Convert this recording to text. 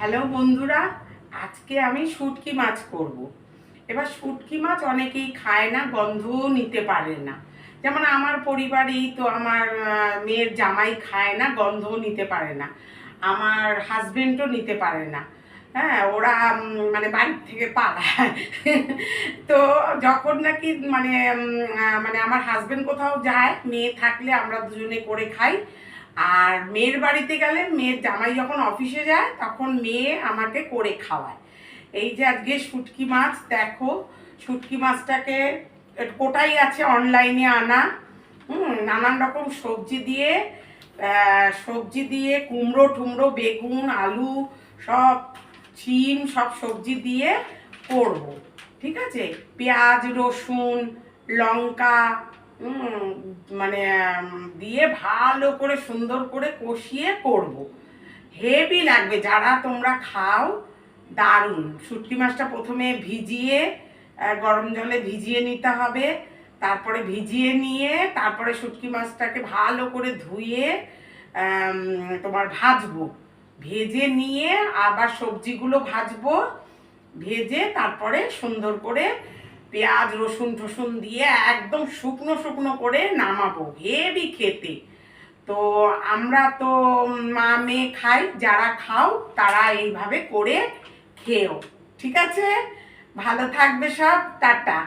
Hello বন্ধুরা, আজকে আমি শুটকি মাছ করব। এবার শুটকি মাছ অনেকেই খায় না, গন্ধও নিতে পারে না। যেমন আমার পরিবারেই তো আমার মেয়ের জামাই খায় না, গন্ধও নিতে পারে না, আমার হাজবেন্ডও নিতে পারে না। হ্যাঁ, ওরা মানে বাড়ির থেকে পালায়। তো যখন নাকি মানে আমার হাজবেন্ড কোথাও যায়, মেয়ে থাকলে আমরা দুজনে করে খাই। আর মেয়ের বাড়িতে গেলে মেয়ের জামাই যখন অফিসে যায় তখন মেয়ে আমাকে করে খাওয়ায়। এই যে আজকে শুটকি মাছ দেখো, শুটকি মাছটাকে কোটাই আছে অনলাইনে আনা। নানান রকম সবজি দিয়ে কুমড়ো টুমড়ো বেগুন আলু সব শিম সব সবজি দিয়ে করব। ঠিক আছে, পেঁয়াজ রসুন লঙ্কা মানে দিয়ে ভালো করে সুন্দর করে কষিয়ে করব। হেভি লাগবে যারা তোমরা খাও, দারুণ। শুটকি মাছটা প্রথমে ভিজিয়ে গরম জলে ভিজিয়ে নিতে হবে। তারপরে ভিজিয়ে নিয়ে তারপরে শুটকি মাছটাকে ভালো করে ধুয়ে তোমার ভাজবো। ভেজে নিয়ে আবার সবজিগুলো ভাজবো। ভেজে তারপরে সুন্দর করে পেঁয়াজ রসুন টসুন দিয়ে একদম শুকনো শুকনো করে নামাবো। হেভি খেতে। তো আমরা তো মা মেয়ে খাই, যারা খাও তারা এইভাবে করে খেও। ঠিক আছে, ভালো থাকবে সব, টাটা।